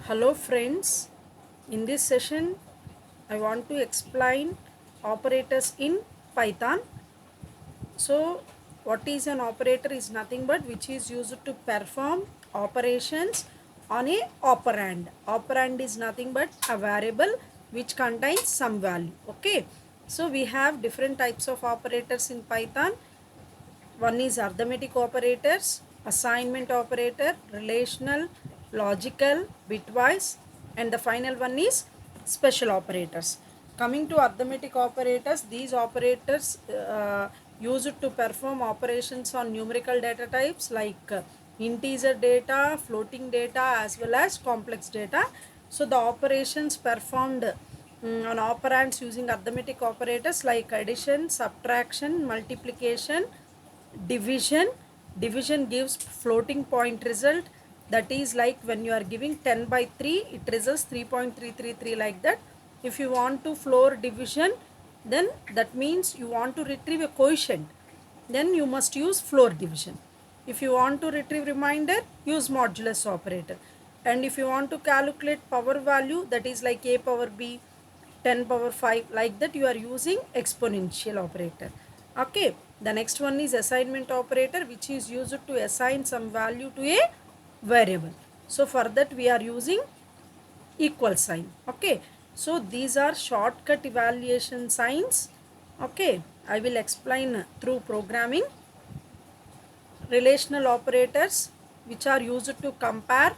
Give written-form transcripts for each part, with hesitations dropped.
Hello friends, in this session I want to explain operators in Python. So what is an operator is nothing but which is used to perform operations on a operand. Operand is nothing but a variable which contains some value. Okay, so we have different types of operators in Python. One is arithmetic operators, assignment operator, relational, logical, bitwise, and the final one is special operators. Coming to arithmetic operators, these operators used to perform operations on numerical data types like integer data, floating data, as well as complex data. So the operations performed on operands using arithmetic operators like addition, subtraction, multiplication, division gives floating point result, that is like when you are giving 10 by 3 it results 3.333 like that. If you want to floor division, then that means you want to retrieve a quotient, then you must use floor division. If you want to retrieve remainder, use modulus operator. And if you want to calculate power value, that is like a power b, 10 power 5, like that you are using exponential operator. Okay, the next one is assignment operator, which is used to assign some value to a variable. So for that we are using equal sign. Okay, so these are shortcut evaluation signs. Okay, I will explain through programming. Relational operators, which are used to compare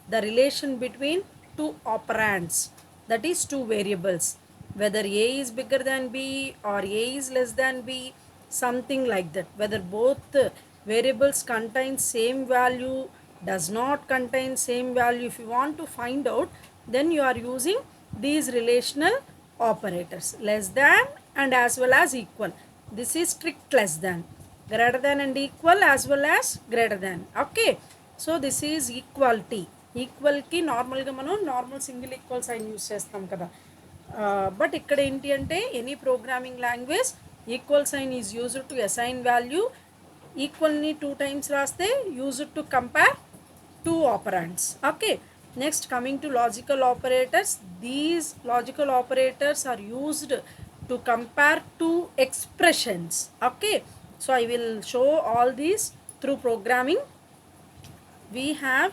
the relation between two operands, that is two variables, whether a is bigger than b or a is less than b, something like that, whether both variables contain same value, does not contain same value. If you want to find out, then you are using these relational operators, less than and as well as equal. This is strict less than, greater than and equal, as well as greater than. Okay, so this is equality. Equal ki normal ga మనం normal single equal sign use చేస్తాం కదా, but ఇక్కడ ఏంటి అంటే any programming language equal sign is used to assign value. ఈక్వల్ని 2 times రాస్తే used to compare two operands. Okay, next coming to logical operators, these logical operators are used to compare two expressions. Okay, so I will show all these through programming. We have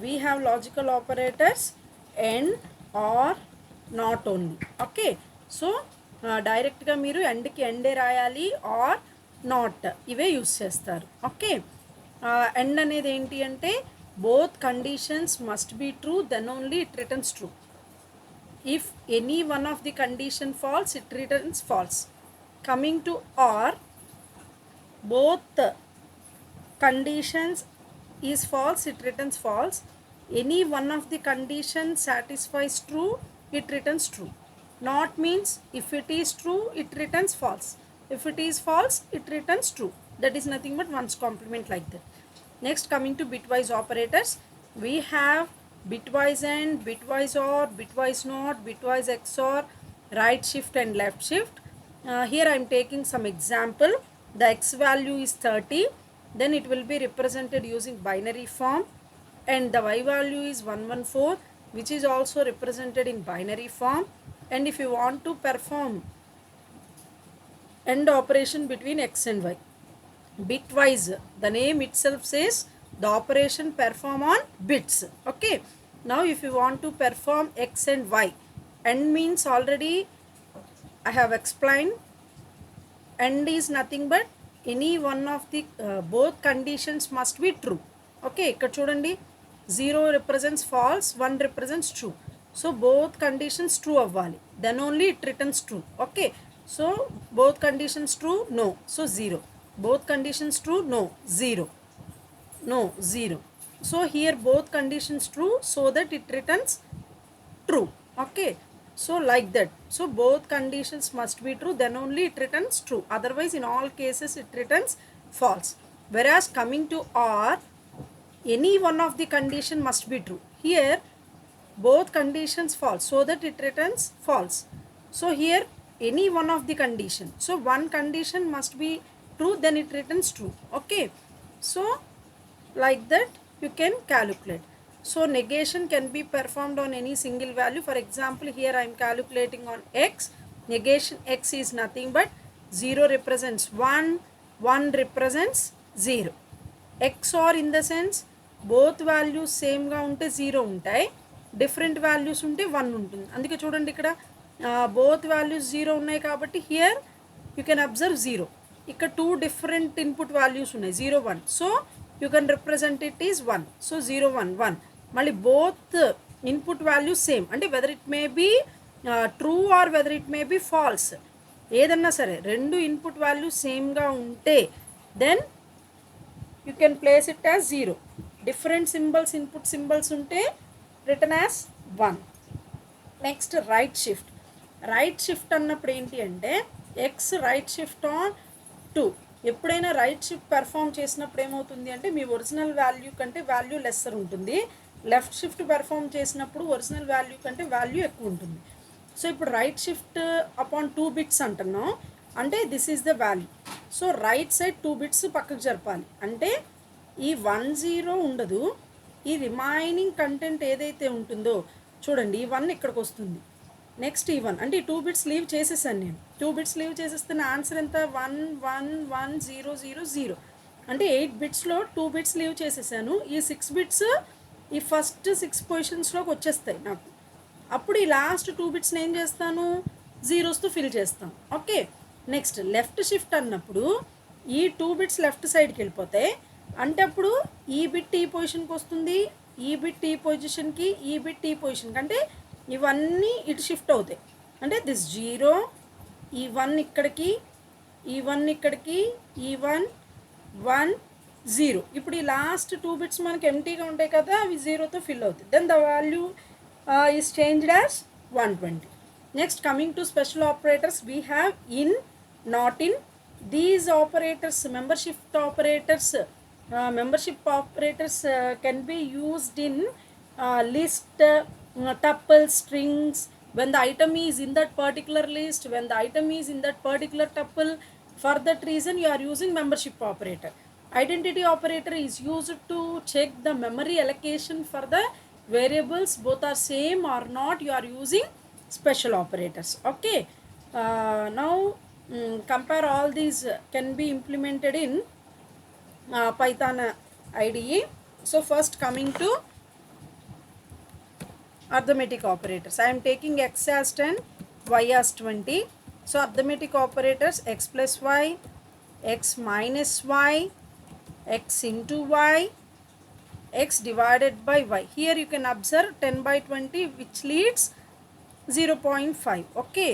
we have logical operators and or not only. Okay, so డైరెక్ట్గా మీరు ఎండ్కి ఎండే రాయాలి, or not ఇవే use చేస్తారు. Okay, and అనేది ఏంటి అంటే both conditions must be true, then only it returns true. If any one of the condition false, it returns false. Coming to or, both conditions is false, it returns false. Any one of the conditions satisfies true, it returns true. Not means if it is true, it returns false. If it is false, it returns true. That is nothing but one's complement like that. Next, coming to bitwise operators, we have bitwise and, bitwise or, bitwise not, bitwise XOR, right shift and left shift. Here I am taking some example. The x value is 30, then it will be represented using binary form, and the y value is 114, which is also represented in binary form. And if you want to perform AND operation between x and y, bitwise, the name itself says the operation perform on bits. Okay, now if you want to perform x and y, AND means already I have explained, AND is nothing but any one of the both conditions must be true. Okay, ఇక్కడ చూడండి, 0 represents false, 1 represents true. So both conditions true అవ్వాలి, then only it returns true. Okay, so both conditions true, no, so 0. Both conditions true, no, 0, no, 0. So here both conditions true, so that it returns true. Okay, so like that. So both conditions must be true, then only it returns true, otherwise in all cases it returns false. Whereas coming to or, any one of the condition must be true. Here both conditions false, so that it returns false. So here any one of the condition, so one condition must be true, then it returns true. Okay, so like that you can calculate. So negation can be performed on any single value. For example, here I am calculating on x. Negation x is nothing but 0 represents 1, 1 represents 0. XOR in the sense both values same గా ఉంటే 0 ఉంటాయి, different values ఉంటే 1 ఉంటుంది. అందుకే చూడండి ఇక్కడ both values 0 ఉన్నాయి కాబట్టి హియర్ యూ కెన్ అబ్జర్వ్ 0. ఇక్కడ 2 డిఫరెంట్ ఇన్పుట్ వాల్యూస్ ఉన్నాయి 0 1. So you can represent it is 1. So 0 1 1. మళ్ళీ బోత్ ఇన్పుట్ వాల్యూస్ సేమ్, అంటే whether it may be true or whether it may be false, ఏదన్నా సరే రెండు input values సేమ్గా ఉంటే then you can place it as 0. Different symbols input symbols ఉంటే return as 1. Next right shift. Right shift అన్నప్పుడు ఏంటి అంటే ఎక్స్ రైట్ షిఫ్ట్ ఆన్ 2. ఎప్పుడైనా రైట్ షిఫ్ట్ పెర్ఫామ్ చేసినప్పుడు ఏమవుతుంది అంటే మీ ఒరిజినల్ వాల్యూ కంటే వాల్యూ లెస్సర్ ఉంటుంది. లెఫ్ట్ షిఫ్ట్ పెర్ఫామ్ చేసినప్పుడు ఒరిజినల్ వాల్యూ కంటే వాల్యూ ఎక్కువ ఉంటుంది. సో ఇప్పుడు రైట్ షిఫ్ట్ అపాన్ 2 బిట్స్ అంటున్నాం అంటే this is the value. So right side 2 bits పక్కకు జరపాలి అంటే ఈ 1 0 ఉండదు, ఈ రిమైనింగ్ కంటెంట్ ఏదైతే ఉంటుందో చూడండి ఈ 1 ఇక్కడికి వస్తుంది, నెక్స్ట్ ఈ 1 అంటే ఈ 2 బిట్స్ లీవ్ చేసేసాను నేను. 2 బిట్స్ లీవ్ చేసేస్తే నా ఆన్సర్ ఎంత 1 1 1 0 0 0 అంటే 8 బిట్స్లో 2 బిట్స్ లీవ్ చేసేసాను. ఈ 6 బిట్స్ ఈ ఫస్ట్ 6 పొజిషన్స్లోకి వచ్చేస్తాయి నాకు. అప్పుడు ఈ లాస్ట్ 2 బిట్స్ని ఏం చేస్తాను జీరోస్తో ఫిల్ చేస్తాను. ఓకే, నెక్స్ట్ లెఫ్ట్ షిఫ్ట్ అన్నప్పుడు ఈ 2 బిట్స్ లెఫ్ట్ సైడ్కి వెళ్ళిపోతాయి అంటే అప్పుడు ఈ బిట్ ఈ పొజిషన్కి వస్తుంది, ఈ బిట్ ఈ పొజిషన్కి, ఈ బిట్ ఈ పొజిషన్కి, అంటే ఇవన్నీ ఇటు షిఫ్ట్ అవుతాయి. అంటే దిస్ 0, ఈ 1 ఇక్కడికి, ఈ 1 ఇక్కడికి, ఈ 1 1 0. ఇప్పుడు ఈ లాస్ట్ 2 బిట్స్ మనకి ఎంటీగా ఉంటాయి కదా, అవి 0తో ఫిల్ అవుతాయి. Then the value is changed as 120. Next coming to special operators we have in, not in. These operators membership operators can be used in list, tuple, strings. When the item is in that particular list, when the item is in that particular tuple, for that reason you are using membership operator. Identity operator is used to check the memory allocation for the variables, both are same or not, you are using special operators. Okay, now compare all these can be implemented in Python IDE. So first coming to arithmetic operators, I am taking x as 10, y as 20. So arithmetic operators x plus y, x minus y, x into y, x divided by y. Here you can observe 10 by 20 which leads 0.5. Okay,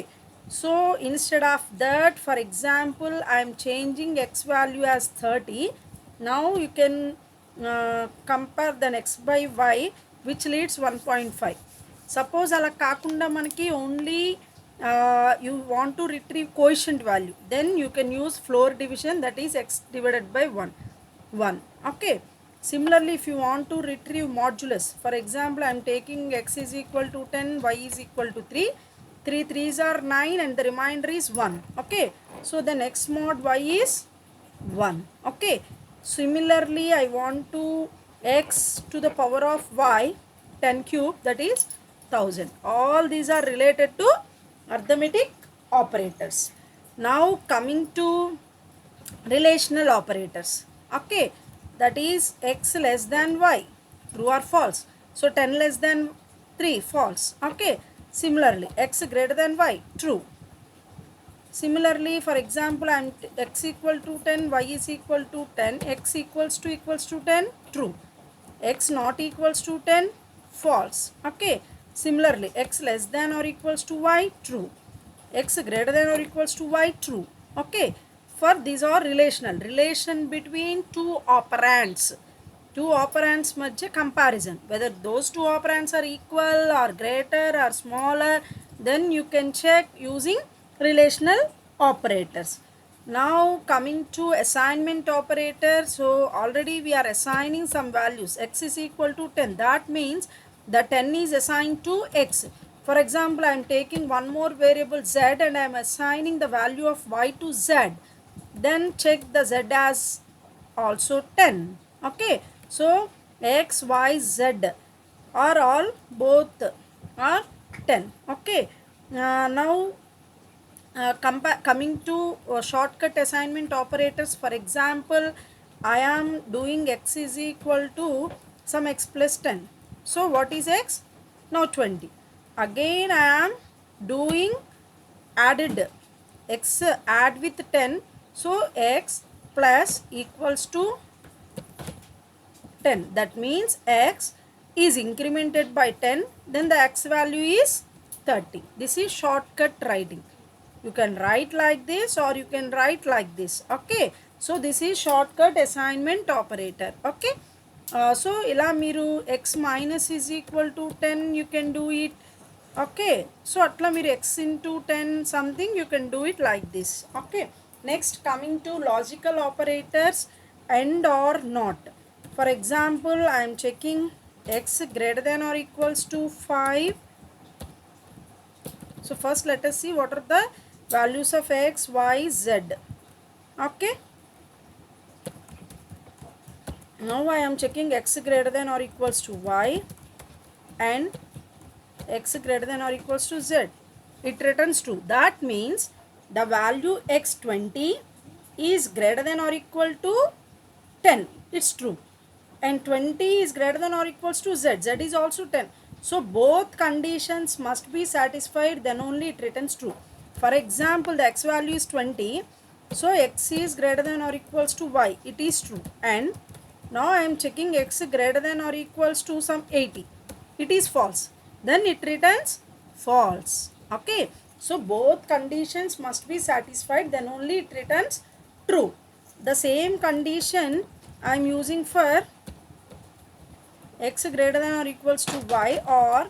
so instead of that, for example, I am changing x value as 30. Now you can compare the x by y which leads 1.5. Suppose ala kaakunda manaki only you want to retrieve quotient value, then you can use floor division, that is x divided by 1. Okay, similarly if you want to retrieve modulus, for example I am taking x is equal to 10, y is equal to 3, 3 3s are 9 and the remainder is 1. Okay, so then x mod y is 1. Okay, similarly I want to x to the power of y 10 cube, that is 1000. All these are related to arithmetic operators. Now coming to relational operators. Okay, that is x less than y, true or false. So 10 less than 3, false. Okay, similarly x greater than y, true. Similarly, for example, I am x equal to 10, y is equal to 10, x equals to 10, true. X not equals to 10, false. Okay, similarly x less than or equals to y, true. X greater than or equals to y, true. Okay, for these are relational, relation between two operands. Two operands madhya comparison, whether those two operands are equal or greater or smaller, then you can check using relational operators. Now coming to assignment operator. So already we are assigning some values. X is equal to 10, that means the 10 is assigned to x. For example, I am taking one more variable z and I am assigning the value of y to z. Then check the z as also 10. Okay, so x, y, z or all, both are 10. Okay. Now coming to shortcut assignment operators. For example, I am doing x is equal to some x plus 10. So what is x? Now 20. Again I am doing added x, add with 10. So x plus equals to 10. That means x is incremented by 10, then the x value is 30. This is shortcut writing. You can write like this or you can write like this. Okay. So this is shortcut assignment operator. Okay. So ila miru x minus is equal to 10, you can do it. Okay. So atla miru x into 10 something, you can do it like this. Okay. Next, coming to logical operators, and or not. For example, I am checking x greater than or equals to 5. So first let us see what are the values of x, y, z. Okay. Now I am checking x greater than or equals to y and x greater than or equals to z. It returns true. That means the value x20 is greater than or equal to 10. It's true. And 20 is greater than or equals to z. Z is also 10. So both conditions must be satisfied, then only it returns true. For example, the x value is 20. So x is greater than or equals to y. It is true. And now I am checking x greater than or equals to some 80. It is false. Then it returns false. Okay. So both conditions must be satisfied, then only it returns true. The same condition I am using for x greater than or equals to y or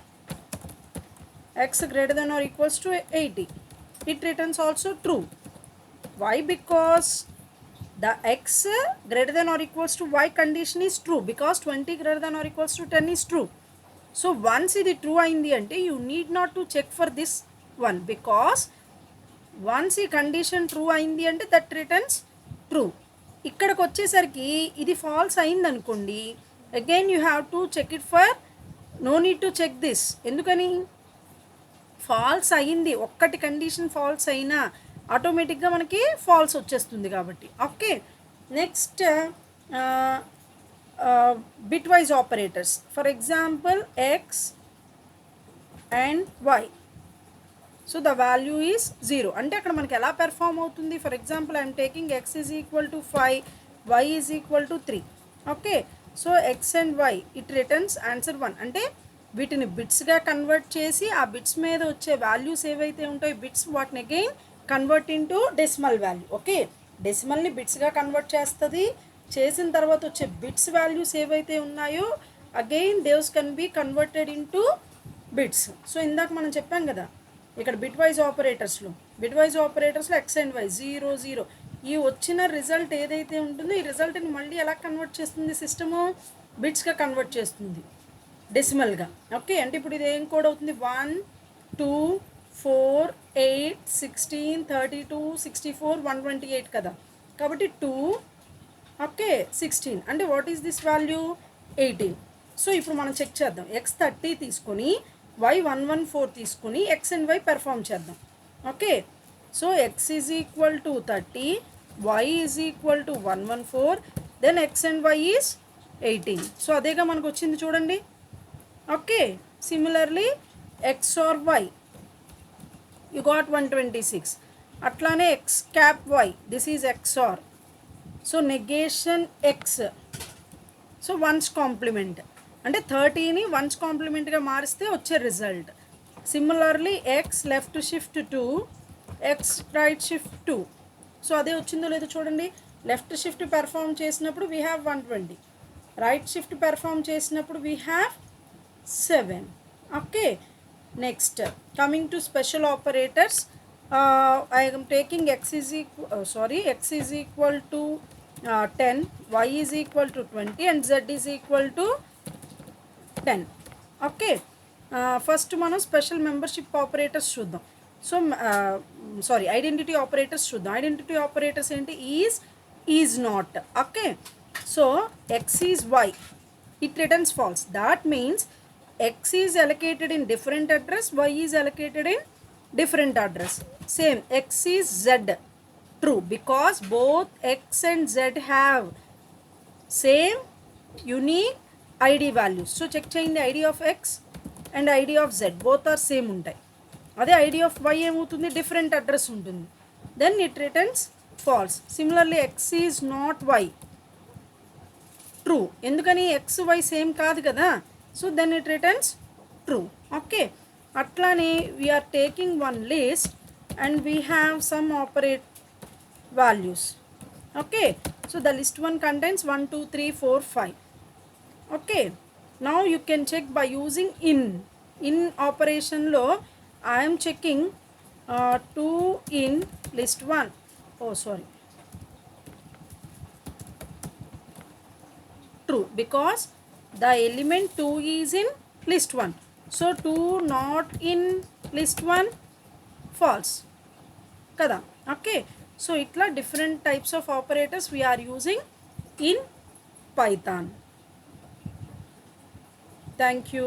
x greater than or equals to 80. It returns also true. Why? Because the x greater than or equals to y condition is true, because 20 greater than or equals to 10 is true. So once ఇది true అయింది అంటే you need not to check for this one, because once ఈ condition true అయింది అంటే that returns true. ఇక్కడికి వచ్చేసరికి ఇది false అయింది అనుకోండి, again you have to check it for, no need to check this. ఎందుకని? ఫాల్స్ అయింది, ఒక్కటి కండిషన్ ఫాల్స్ అయినా ఆటోమేటిక్గా మనకి ఫాల్స్ వచ్చేస్తుంది కాబట్టి. Okay. Next bit wise operators. For example X and Y. So the value is 0 అంటే అక్కడ మనకి ఎలా పెర్ఫామ్ అవుతుంది? For example I'm taking X is equal to 5, Y is equal to 3. Okay. So X and Y it returns answer 1. అంటే వీటిని బిట్స్గా convert చేసి ఆ bits మీద వచ్చే వాల్యూస్ ఏవైతే ఉంటాయో బిట్స్, వాటిని again convert into decimal value. Okay. డెసిమల్ని బిట్స్గా కన్వర్ట్ చేస్తుంది. చేసిన తర్వాత వచ్చే బిట్స్ వాల్యూస్ ఏవైతే ఉన్నాయో again these can be converted into bits. So ఇందాక మనం చెప్పాం కదా ఇక్కడ బిట్ వైజ్ ఆపరేటర్స్లో ఎక్స్ అండ్ వై 0 0, ఈ వచ్చిన రిజల్ట్ ఏదైతే ఉంటుందో ఈ రిజల్ట్ని మళ్ళీ ఎలా కన్వర్ట్ చేస్తుంది సిస్టము? బిట్స్గా కన్వర్ట్ చేస్తుంది, డెసిమల్గా. ఓకే. అంటే ఇప్పుడు ఇది ఏం కోడ్ అవుతుంది? 1 2 4 8 16 32 64 128 కదా. కాబట్టి 2 ఓకే 16 అంటే what is this value? 18. So ఇప్పుడు మనం చెక్ చేద్దాం. ఎక్స్ 30 తీసుకొని వై 114 తీసుకొని ఎక్స్ అండ్ వై పెర్ఫామ్ చేద్దాం. Okay. So X is equal to 30, Y is equal to 114, then X and Y is 18. So అదేగా మనకు వచ్చింది చూడండి. Okay. Similarly X or Y you got 126. అట్లానే X cap Y, this is X or. So negation X, so ones complement అంటే 30ని ones కాంప్లిమెంట్గా మారిస్తే వచ్చే result. Similarly X left shift 2, X right shift 2. So అదే వచ్చిందో లేదో చూడండి. లెఫ్ట్ షిఫ్ట్ పెర్ఫామ్ చేసినప్పుడు we have 120, right shift perform చేసినప్పుడు we have 7. Okay. Next coming to special operators. I am taking x is equal to 10, y is equal to 20 and z is equal to 10. Okay. First మనం special membership operators చూద్దాం. So identity operators చూద్దాం. Identity operators ఏంటి? Is not. Okay. So X is Y, it returns false. That means x is allocated in different address, y is allocated in different address. Same, x is z. True, because both x and z have same unique ID values. So check చేయండి, ID of x and ID of z both are same ఉంటాయి. అదే ID of y ఏమవుతుంది, different address ఉంటుంది. Then it returns false. Similarly, x is not y. True, ఎందుకని x y same కాదు కదా, so then it returns true. Okay, అట్లానే we are taking one list and we have some operate values. Okay, so the list one contains 1 2 3 4 5. Okay, now you can check by using in operation lo I am checking 2 in list 1. Oh sorry, true, because the element 2 is in list 1, so 2 not in list 1, false kada. Okay, so itla different types of operators we are using in Python. Thank you.